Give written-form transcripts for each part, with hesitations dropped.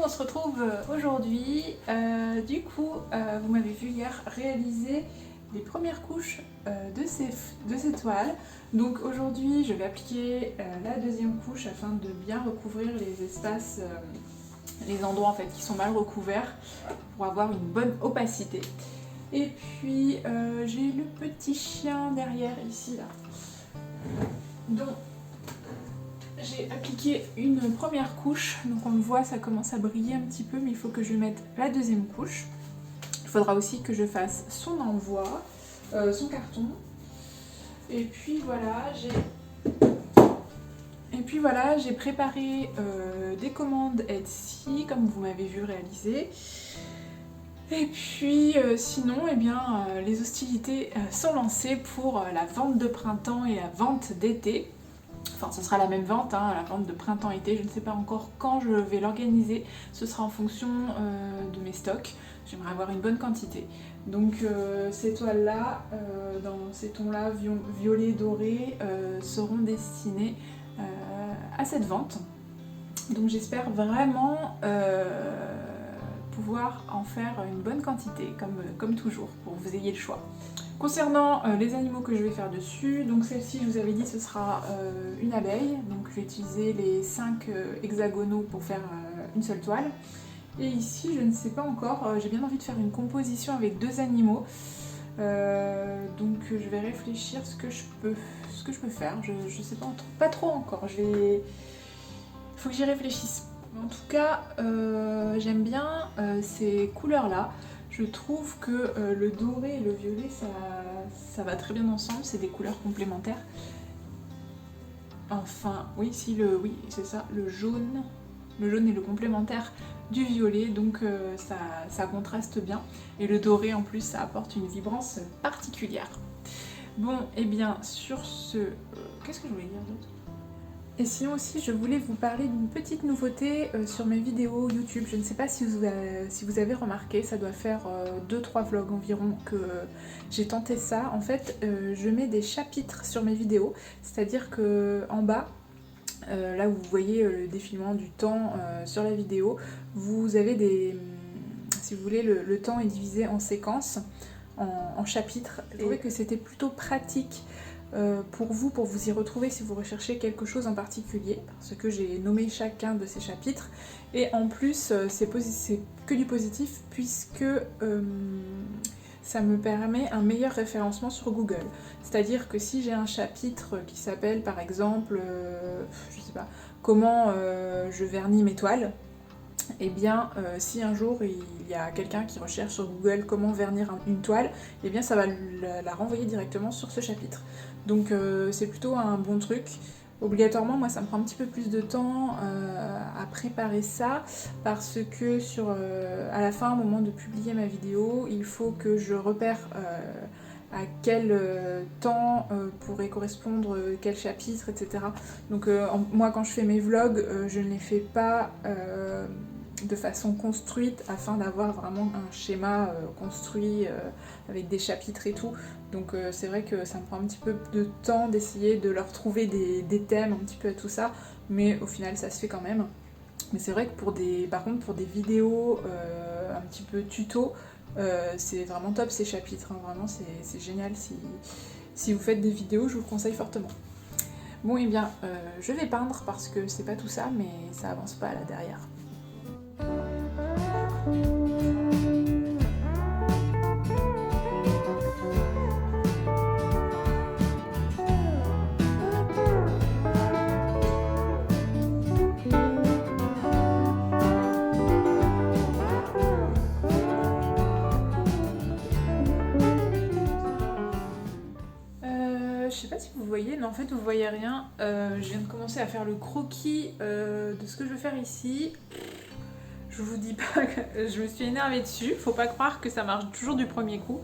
on se retrouve aujourd'hui. Vous m'avez vu hier réaliser les premières couches de ces toiles. Donc aujourd'hui, je vais appliquer la deuxième couche afin de bien recouvrir les espaces, les endroits en fait qui sont mal recouverts pour avoir une bonne opacité. Et puis j'ai le petit chien derrière ici là. Donc j'ai appliqué une première couche, donc on le voit, ça commence à briller un petit peu, mais il faut que je mette la deuxième couche. Il faudra aussi que je fasse son envoi, son carton. Et puis voilà, j'ai préparé des commandes Etsy, comme vous m'avez vu réaliser. Et puis sinon, les hostilités sont lancées pour la vente de printemps et la vente d'été. Enfin, ce sera la même vente, hein, la vente de printemps-été. Je ne sais pas encore quand je vais l'organiser. Ce sera en fonction de mes stocks. J'aimerais avoir une bonne quantité. Donc ces toiles-là, dans ces tons-là, violet, doré, seront destinées à cette vente. Donc j'espère vraiment pouvoir en faire une bonne quantité, comme toujours, pour que vous ayez le choix. Concernant les animaux que je vais faire dessus, donc celle-ci, je vous avais dit, ce sera une abeille. Donc je vais utiliser les 5 hexagonaux pour faire une seule toile. Et ici, je ne sais pas encore, j'ai bien envie de faire une composition avec 2 animaux. Donc je vais réfléchir ce que je peux faire. Je sais pas trop encore. Il faut que j'y réfléchisse. En tout cas, j'aime bien ces couleurs-là. Je trouve que le doré et le violet, ça va très bien ensemble, c'est des couleurs complémentaires. Enfin, oui, c'est ça, le jaune est le complémentaire du violet, donc ça contraste bien. Et le doré, en plus, ça apporte une vibrance particulière. Bon, et bien, sur ce... qu'est-ce que je voulais dire d'autre ? Et sinon aussi, je voulais vous parler d'une petite nouveauté sur mes vidéos YouTube. Je ne sais pas si vous avez remarqué, ça doit faire 2-3 vlogs environ que j'ai tenté ça. En fait, je mets des chapitres sur mes vidéos, c'est-à-dire que en bas, là où vous voyez le défilement du temps sur la vidéo, vous avez si vous voulez, le temps est divisé en séquences, en chapitres. J'ai trouvé que c'était plutôt pratique pour vous y retrouver si vous recherchez quelque chose en particulier, parce que j'ai nommé chacun de ces chapitres, et en plus c'est que du positif, puisque ça me permet un meilleur référencement sur Google. C'est-à-dire que si j'ai un chapitre qui s'appelle par exemple, je sais pas, comment je vernis mes toiles, et bien si un jour il y a quelqu'un qui recherche sur Google comment vernir une toile, et bien ça va la renvoyer directement sur ce chapitre. Donc c'est plutôt un bon truc. Obligatoirement, moi ça me prend un petit peu plus de temps à préparer ça, parce que à la fin, au moment de publier ma vidéo, il faut que je repère à quel temps pourrait correspondre quel chapitre, etc. Donc moi quand je fais mes vlogs, je ne les fais pas de façon construite afin d'avoir vraiment un schéma construit avec des chapitres et tout. Donc c'est vrai que ça me prend un petit peu de temps d'essayer de leur trouver des thèmes un petit peu à tout ça, mais au final ça se fait quand même. Mais c'est vrai que par contre pour des vidéos un petit peu tuto, c'est vraiment top ces chapitres, hein. Vraiment c'est génial. Si vous faites des vidéos, je vous le conseille fortement. Bon, et bien je vais peindre parce que c'est pas tout ça, mais ça avance pas là derrière. Je sais pas si vous voyez, mais en fait vous voyez rien. Je viens de commencer à faire le croquis de ce que je veux faire ici. Je vous dis pas que je me suis énervée dessus, faut pas croire que ça marche toujours du premier coup.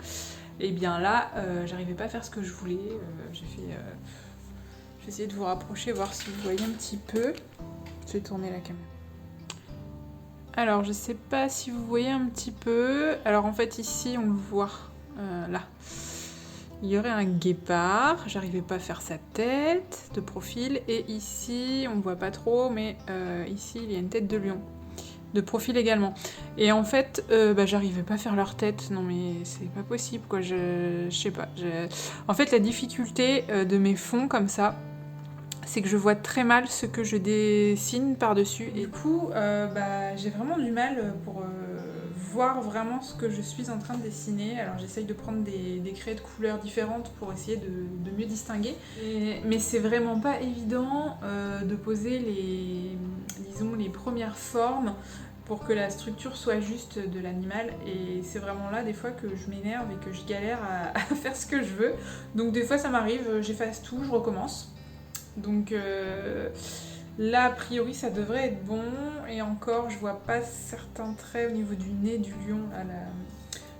Et bien là, j'arrivais pas à faire ce que je voulais. Je vais essayer de vous rapprocher, voir si vous voyez un petit peu. Je vais tourner la caméra. Alors je sais pas si vous voyez un petit peu. Alors en fait ici on le voit, là. Il y aurait un guépard, j'arrivais pas à faire sa tête de profil, et ici on voit pas trop, mais ici il y a une tête de lion. de profil également. Et en fait, j'arrivais pas à faire leur tête. Non mais c'est pas possible quoi, je sais pas. En fait, la difficulté de mes fonds comme ça, c'est que je vois très mal ce que je dessine par-dessus. Et du coup, j'ai vraiment du mal pour voir vraiment ce que je suis en train de dessiner. Alors j'essaye de prendre des craies de couleurs différentes pour essayer de mieux distinguer. Mais c'est vraiment pas évident de poser les premières formes pour que la structure soit juste de l'animal. Et c'est vraiment là des fois que je m'énerve et que je galère à faire ce que je veux. Donc des fois ça m'arrive, j'efface tout, je recommence. Donc là, a priori, ça devrait être bon. Et encore, je vois pas certains traits au niveau du nez du lion. Là,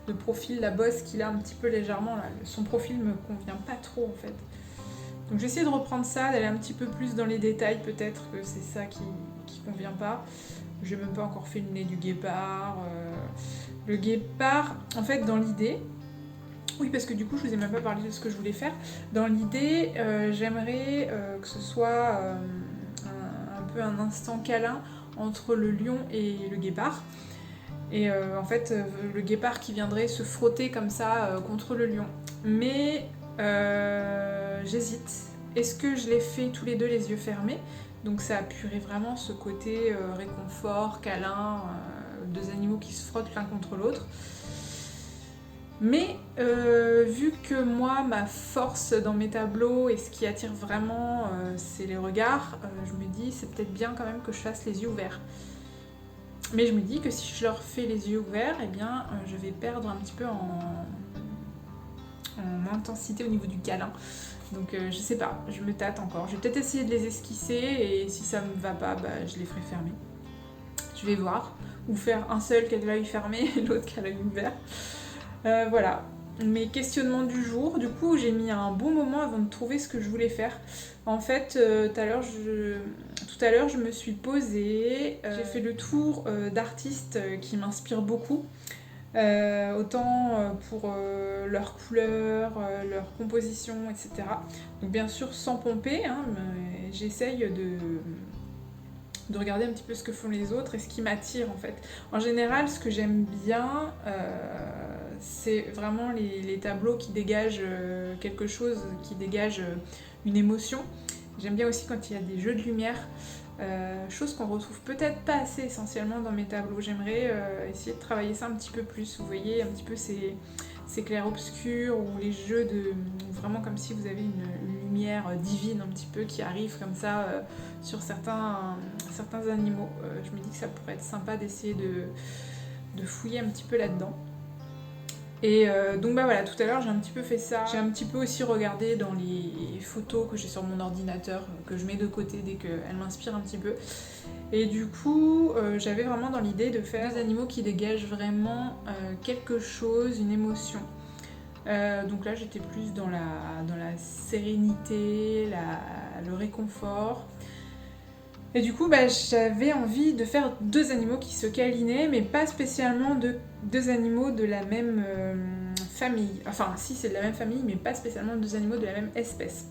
le profil, la bosse qu'il a un petit peu légèrement. Là, son profil me convient pas trop en fait. Donc j'ai essayé de reprendre ça, d'aller un petit peu plus dans les détails. Peut-être que c'est ça qui convient pas. J'ai même pas encore fait le nez du guépard. Le guépard, en fait, dans l'idée... Oui, parce que du coup, je vous ai même pas parlé de ce que je voulais faire. Dans l'idée, j'aimerais que ce soit un peu un instant câlin entre le lion et le guépard. Et en fait, le guépard qui viendrait se frotter comme ça contre le lion. Mais j'hésite. Est-ce que je les fais tous les deux les yeux fermés? Donc ça appuierait vraiment ce côté réconfort, câlin, deux animaux qui se frottent l'un contre l'autre. Mais vu que moi, ma force dans mes tableaux et ce qui attire vraiment, c'est les regards, je me dis c'est peut-être bien quand même que je fasse les yeux ouverts. Mais je me dis que si je leur fais les yeux ouverts, eh bien, je vais perdre un petit peu en intensité au niveau du câlin. Donc je sais pas, je me tâte encore. Je vais peut-être essayer de les esquisser et si ça me va pas, je les ferai fermer. Je vais voir. Ou faire un seul qui a l'œil fermé et l'autre qui a l'œil ouvert. Voilà, mes questionnements du jour. Du coup, j'ai mis un bon moment avant de trouver ce que je voulais faire. En fait, tout à l'heure, je me suis posée. J'ai fait le tour d'artistes qui m'inspirent beaucoup. Autant pour leur couleur, leur composition, etc. Donc bien sûr sans pomper, hein, mais j'essaye de regarder un petit peu ce que font les autres et ce qui m'attire en fait. En général, ce que j'aime bien, c'est vraiment les tableaux qui dégagent quelque chose, qui dégagent une émotion. J'aime bien aussi quand il y a des jeux de lumière, chose qu'on retrouve peut-être pas assez essentiellement dans mes tableaux. J'aimerais essayer de travailler ça un petit peu plus. Vous voyez un petit peu ces clairs-obscurs ou les jeux de... Vraiment comme si vous avez une lumière divine un petit peu qui arrive comme ça sur certains animaux. Je me dis que ça pourrait être sympa d'essayer de fouiller un petit peu là-dedans. Et donc voilà, tout à l'heure j'ai un petit peu fait ça. J'ai un petit peu aussi regardé dans les photos que j'ai sur mon ordinateur, que je mets de côté dès qu'elles m'inspirent un petit peu. Et du coup, j'avais vraiment dans l'idée de faire des animaux qui dégagent vraiment quelque chose, une émotion. Donc là j'étais plus dans la sérénité, le réconfort. Et du coup, j'avais envie de faire deux animaux qui se câlinaient, mais pas spécialement deux animaux de la même famille. Enfin, si, c'est de la même famille, mais pas spécialement deux animaux de la même espèce.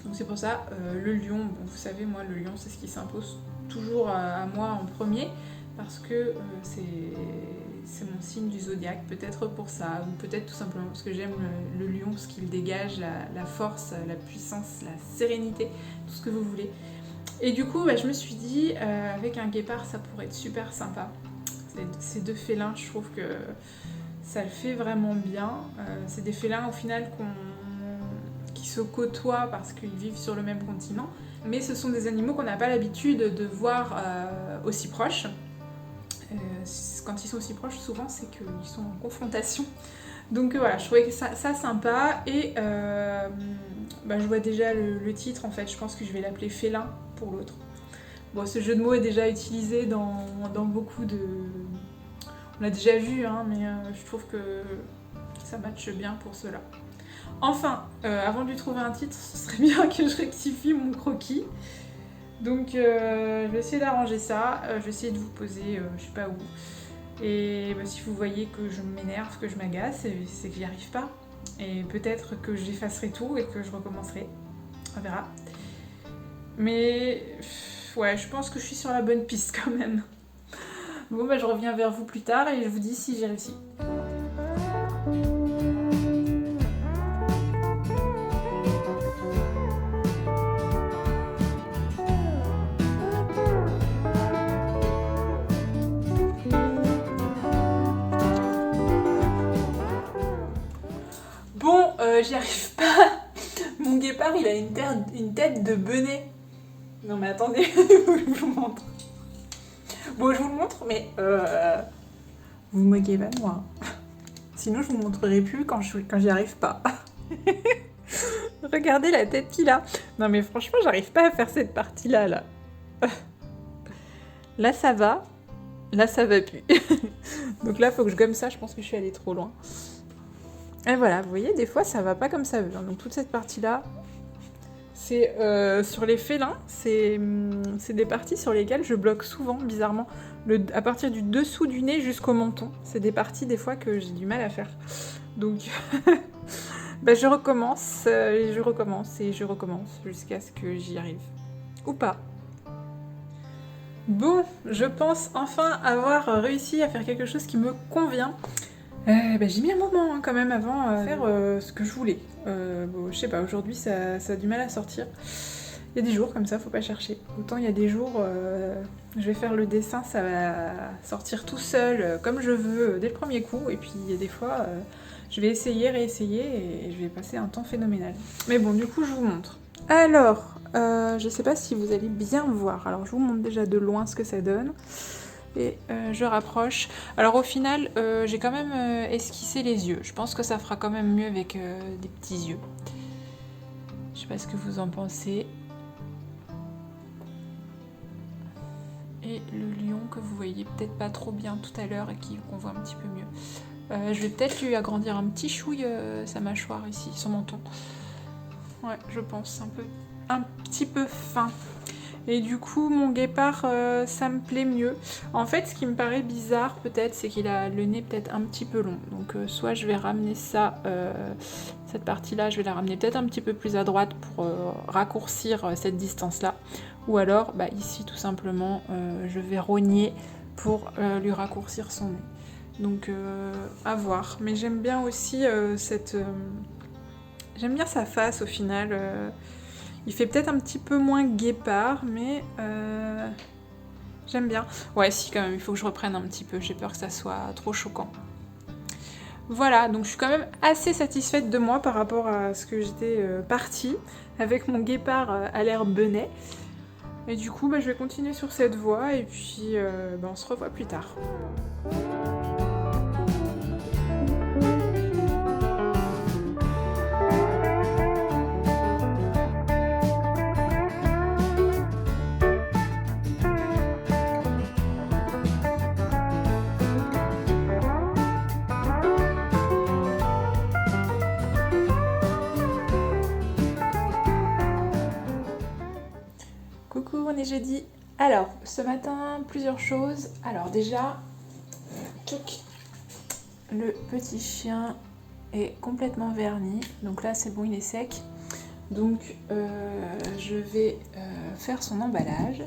Donc c'est pour ça, le lion, bon, vous savez, moi, le lion, c'est ce qui s'impose toujours à moi en premier, parce que c'est mon signe du zodiaque, peut-être pour ça, ou peut-être tout simplement parce que j'aime le lion, ce qu'il dégage, la force, la puissance, la sérénité, tout ce que vous voulez. Et du coup, je me suis dit, avec un guépard, ça pourrait être super sympa. Ces deux félins, je trouve que ça le fait vraiment bien. C'est des félins, au final, qui se côtoient parce qu'ils vivent sur le même continent. Mais ce sont des animaux qu'on n'a pas l'habitude de voir aussi proches. Quand ils sont aussi proches, souvent, c'est qu'ils sont en confrontation. Donc voilà, je trouvais ça sympa. Et je vois déjà le titre, en fait. Je pense que je vais l'appeler Félin pour l'autre. Bon, ce jeu de mots est déjà utilisé dans beaucoup de... On l'a déjà vu, hein, mais je trouve que ça matche bien pour cela. Enfin, avant de lui trouver un titre, ce serait bien que je rectifie mon croquis. Donc je vais essayer d'arranger ça. Je vais essayer de vous poser, je sais pas où. Et si vous voyez que je m'énerve, que je m'agace, c'est que j'y arrive pas. Et peut-être que j'effacerai tout et que je recommencerai. On verra. Mais ouais, je pense que je suis sur la bonne piste quand même. Bon bah je reviens vers vous plus tard et je vous dis si j'ai réussi. Bon, j'y arrive pas. Mon guépard, il a une tête de benet. Non mais attendez, je vous montre. Bon, je vous le montre, mais vous vous moquez pas de moi. Sinon, je vous montrerai plus quand j'y arrive pas. Regardez la tête qu'il a. Non mais franchement, j'arrive pas à faire cette partie-là, là. Là, ça va. Là, ça va plus. Donc là, faut que je gomme ça. Je pense que je suis allée trop loin. Et voilà, vous voyez, des fois, ça va pas comme ça veut. Donc toute cette partie-là, c'est sur les félins, c'est des parties sur lesquelles je bloque souvent, bizarrement, à partir du dessous du nez jusqu'au menton. C'est des parties, des fois, que j'ai du mal à faire. Donc, bah, je recommence, et je recommence, et je recommence, jusqu'à ce que j'y arrive. Ou pas. Bon, je pense enfin avoir réussi à faire quelque chose qui me convient. Bah, j'ai mis un moment quand même avant à faire ce que je voulais. Bon, je sais pas, aujourd'hui ça a du mal à sortir. Il y a des jours comme ça, faut pas chercher. Autant il y a des jours, je vais faire le dessin, ça va sortir tout seul, comme je veux, dès le premier coup. Et puis il y a des fois, je vais essayer, réessayer, et je vais passer un temps phénoménal. Mais bon, du coup, je vous montre. Alors, je sais pas si vous allez bien voir. Alors, je vous montre déjà de loin ce que ça donne. Et je rapproche. Alors au final, j'ai quand même esquissé les yeux. Je pense que ça fera quand même mieux avec des petits yeux. Je sais pas ce que vous en pensez. Et le lion que vous voyez peut-être pas trop bien tout à l'heure et qu'on voit un petit peu mieux. Je vais peut-être lui agrandir un petit chouille sa mâchoire ici, son menton. Ouais, je pense un petit peu fin. Et du coup, mon guépard, ça me plaît mieux. En fait, ce qui me paraît bizarre, peut-être, c'est qu'il a le nez peut-être un petit peu long. Donc, soit je vais ramener ça, cette partie-là, je vais la ramener peut-être un petit peu plus à droite pour raccourcir cette distance-là. Ou alors, bah, ici, tout simplement, je vais rogner pour lui raccourcir son nez. Donc, à voir. Mais j'aime bien aussi j'aime bien sa face, au final. Il fait peut-être un petit peu moins guépard, mais j'aime bien. Ouais, si, quand même, il faut que je reprenne un petit peu. J'ai peur que ça soit trop choquant. Voilà, donc je suis quand même assez satisfaite de moi par rapport à ce que j'étais partie, avec mon guépard à l'air benet. Et du coup, bah, je vais continuer sur cette voie, et puis bah, on se revoit plus tard. Coucou, on est jeudi. Alors, ce matin, plusieurs choses. Alors déjà, le petit chien est complètement verni. Donc là, c'est bon, il est sec. Donc, je vais faire son emballage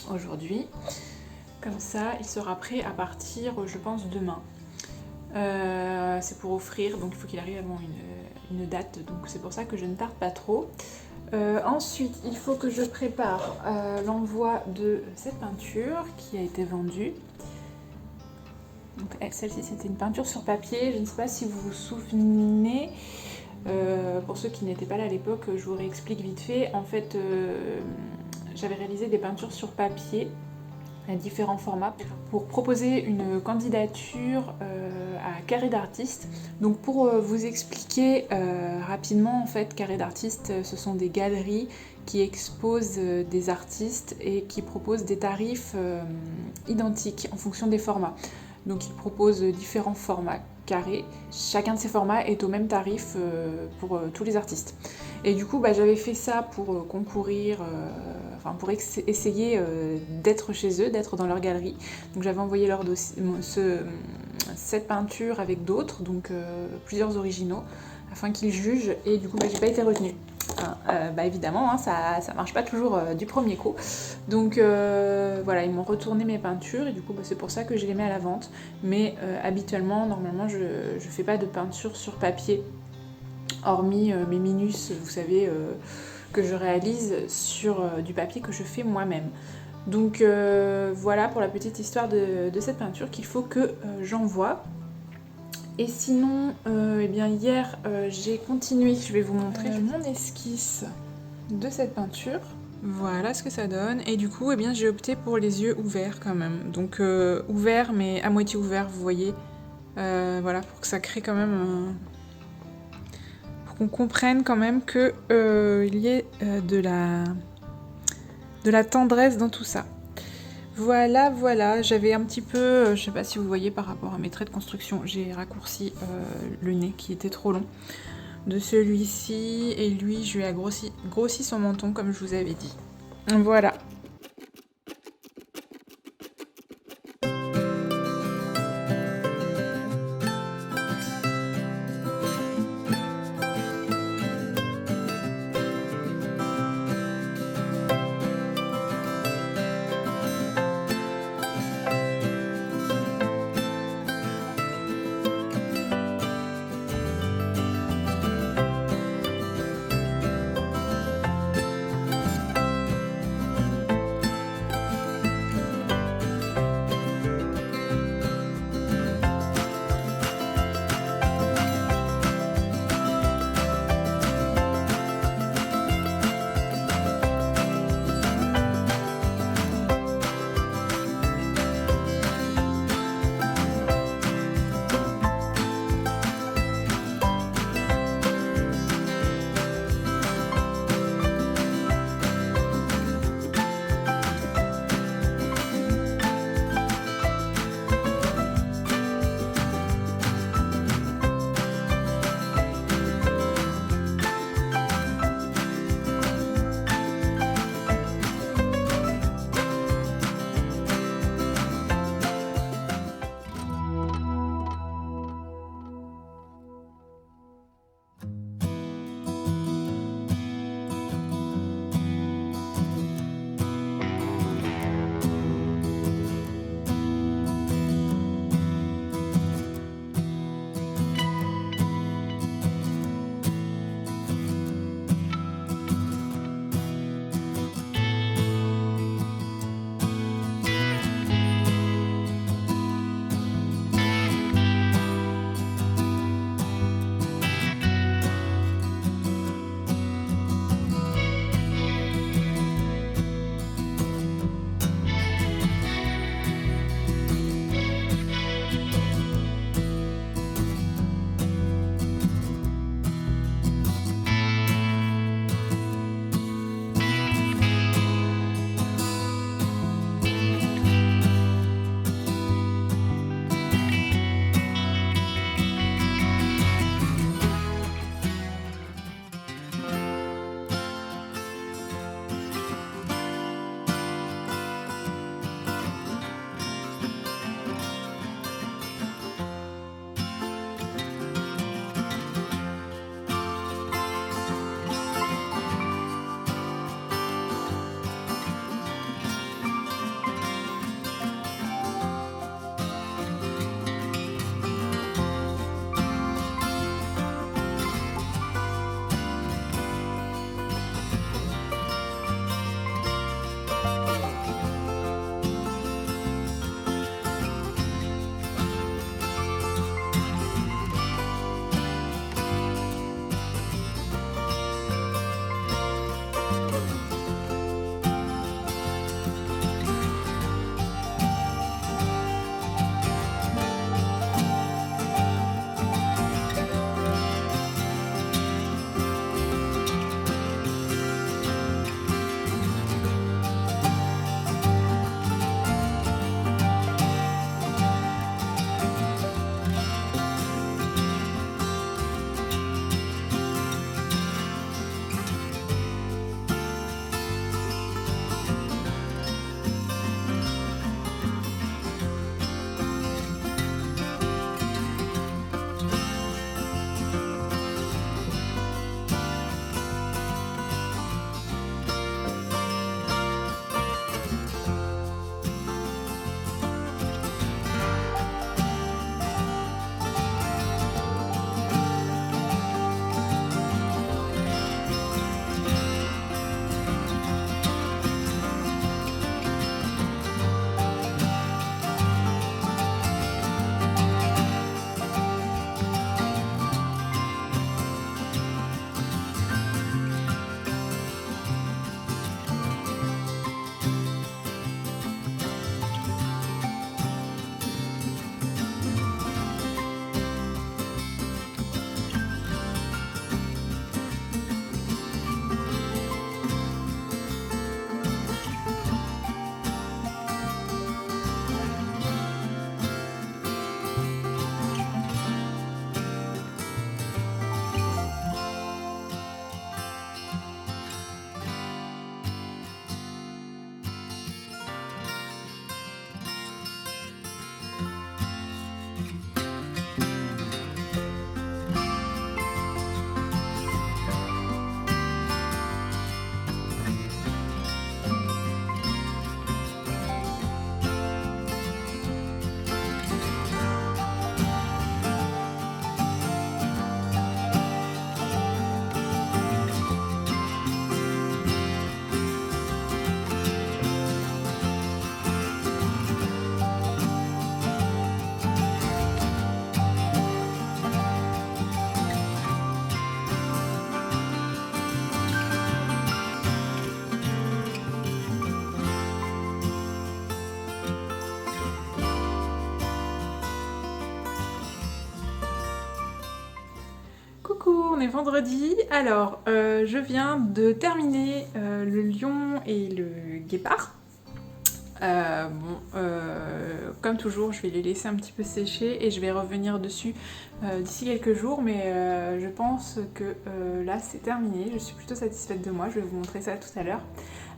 aujourd'hui. Comme ça, il sera prêt à partir, je pense, demain. C'est pour offrir, donc il faut qu'il arrive avant une date. Donc c'est pour ça que je ne tarde pas trop. Ensuite, il faut que je prépare l'envoi de cette peinture qui a été vendue. Donc, celle-ci, c'était une peinture sur papier. Je ne sais pas si vous vous souvenez. Pour ceux qui n'étaient pas là à l'époque, je vous réexplique vite fait. En fait, j'avais réalisé des peintures sur papier à différents formats pour proposer une candidature à Carré d'Artistes. Donc pour vous expliquer rapidement, en fait, Carré d'Artistes, ce sont des galeries qui exposent des artistes et qui proposent des tarifs identiques en fonction des formats. Donc ils proposent différents formats carrés. Chacun de ces formats est au même tarif pour tous les artistes. Et du coup, bah, j'avais fait ça pour concourir, pour essayer d'être chez eux, d'être dans leur galerie. Donc j'avais envoyé leur dossier, cette peinture avec d'autres, donc plusieurs originaux, afin qu'ils jugent. Et du coup, bah, j'ai pas été retenue. Bah évidemment, hein, ça marche pas toujours du premier coup. Donc voilà, ils m'ont retourné mes peintures et du coup bah, c'est pour ça que je les mets à la vente. Mais habituellement, normalement, je fais pas de peinture sur papier, hormis mes minus, vous savez, que je réalise sur du papier que je fais moi-même. Donc voilà pour la petite histoire de cette peinture qu'il faut que j'envoie. Et sinon, eh bien hier, j'ai continué, je vais vous montrer mon esquisse de cette peinture. Voilà ce que ça donne. Et du coup, eh bien, j'ai opté pour les yeux ouverts quand même. Donc ouverts, mais à moitié ouverts, vous voyez. Voilà, pour que ça crée quand même pour qu'on comprenne quand même qu'il y ait de la tendresse dans tout ça. Voilà, voilà, j'avais un petit peu, je sais pas si vous voyez par rapport à mes traits de construction, j'ai raccourci le nez qui était trop long de celui-ci, et lui je lui ai grossi son menton comme je vous avais dit. Voilà. on est vendredi. Alors, je viens de terminer le lion et le guépard. Comme toujours, je vais les laisser un petit peu sécher et je vais revenir dessus d'ici quelques jours, mais je pense que là c'est terminé, je suis plutôt satisfaite de moi, je vais vous montrer ça tout à l'heure.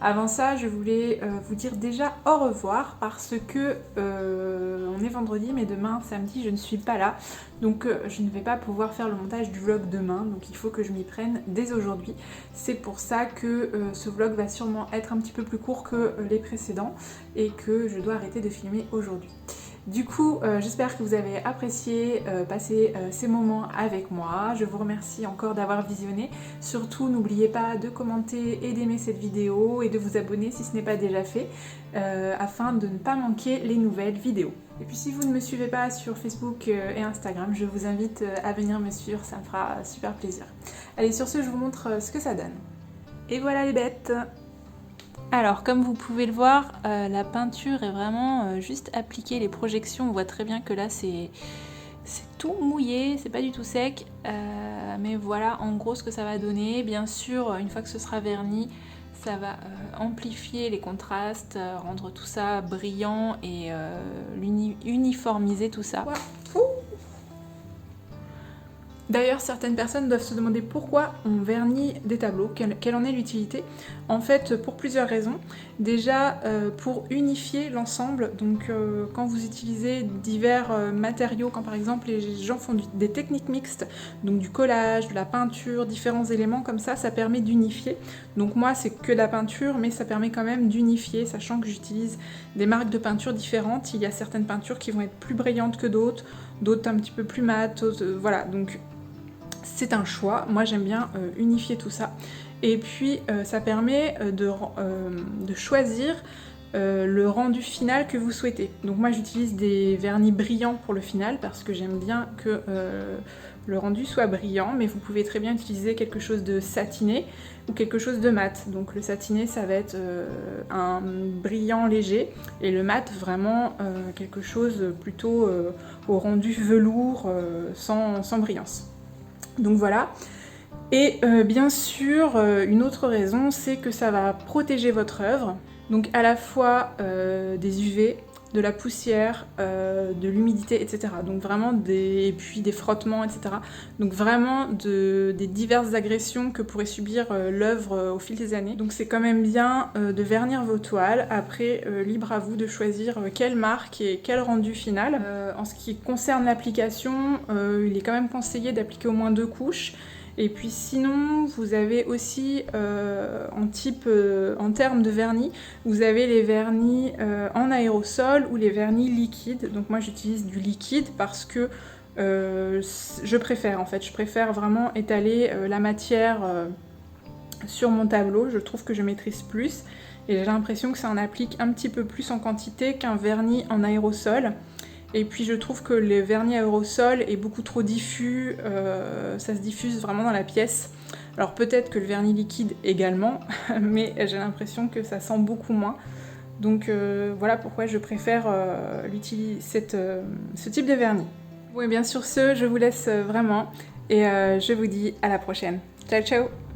Avant ça, je voulais vous dire déjà au revoir parce que on est vendredi, mais demain, samedi, je ne suis pas là. Donc je ne vais pas pouvoir faire le montage du vlog demain, donc il faut que je m'y prenne dès aujourd'hui. C'est pour ça que ce vlog va sûrement être un petit peu plus court que les précédents et que je dois arrêter de filmer aujourd'hui. Du coup, j'espère que vous avez apprécié passer ces moments avec moi. Je vous remercie encore d'avoir visionné. Surtout, n'oubliez pas de commenter et d'aimer cette vidéo et de vous abonner si ce n'est pas déjà fait, afin de ne pas manquer les nouvelles vidéos. Et puis si vous ne me suivez pas sur Facebook et Instagram, je vous invite à venir me suivre, ça me fera super plaisir. Allez, sur ce, je vous montre ce que ça donne. Et voilà les bêtes! Alors, comme vous pouvez le voir, la peinture est vraiment juste appliquée, les projections, on voit très bien que là c'est tout mouillé, c'est pas du tout sec, mais voilà en gros ce que ça va donner. Bien sûr, une fois que ce sera verni, ça va amplifier les contrastes, rendre tout ça brillant et uniformiser tout ça. Wow. D'ailleurs, certaines personnes doivent se demander pourquoi on vernit des tableaux, quelle en est l'utilité. En fait, pour plusieurs raisons. Déjà, pour unifier l'ensemble, donc quand vous utilisez divers matériaux, quand par exemple les gens font des techniques mixtes, donc du collage, de la peinture, différents éléments comme ça permet d'unifier. Donc moi, c'est que de la peinture, mais ça permet quand même d'unifier, sachant que j'utilise des marques de peinture différentes. Il y a certaines peintures qui vont être plus brillantes que d'autres, d'autres un petit peu plus mates, voilà, donc c'est un choix. Moi j'aime bien unifier tout ça. Et puis ça permet de choisir le rendu final que vous souhaitez. Donc moi j'utilise des vernis brillants pour le final parce que j'aime bien que le rendu soit brillant, mais vous pouvez très bien utiliser quelque chose de satiné ou quelque chose de mat. Donc le satiné ça va être un brillant léger et le mat vraiment quelque chose plutôt au rendu velours sans brillance. Donc voilà. Et bien sûr, une autre raison, c'est que ça va protéger votre œuvre. Donc à la fois des UV, de la poussière, de l'humidité, etc. Donc vraiment et puis des frottements, etc. Donc vraiment des diverses agressions que pourrait subir l'œuvre au fil des années. Donc c'est quand même bien de vernir vos toiles. Après, libre à vous de choisir quelle marque et quel rendu final. En ce qui concerne l'application, il est quand même conseillé d'appliquer au moins 2 couches. Et puis sinon, vous avez aussi en termes de vernis, vous avez les vernis en aérosol ou les vernis liquides. Donc moi j'utilise du liquide parce que je préfère vraiment étaler la matière sur mon tableau. Je trouve que je maîtrise plus et j'ai l'impression que ça en applique un petit peu plus en quantité qu'un vernis en aérosol. Et puis je trouve que le vernis aérosol est beaucoup trop diffus, ça se diffuse vraiment dans la pièce. Alors peut-être que le vernis liquide également, mais j'ai l'impression que ça sent beaucoup moins. Donc voilà pourquoi je préfère ce type de vernis. Bon et bien sur ce, je vous laisse vraiment et je vous dis à la prochaine. Ciao ciao!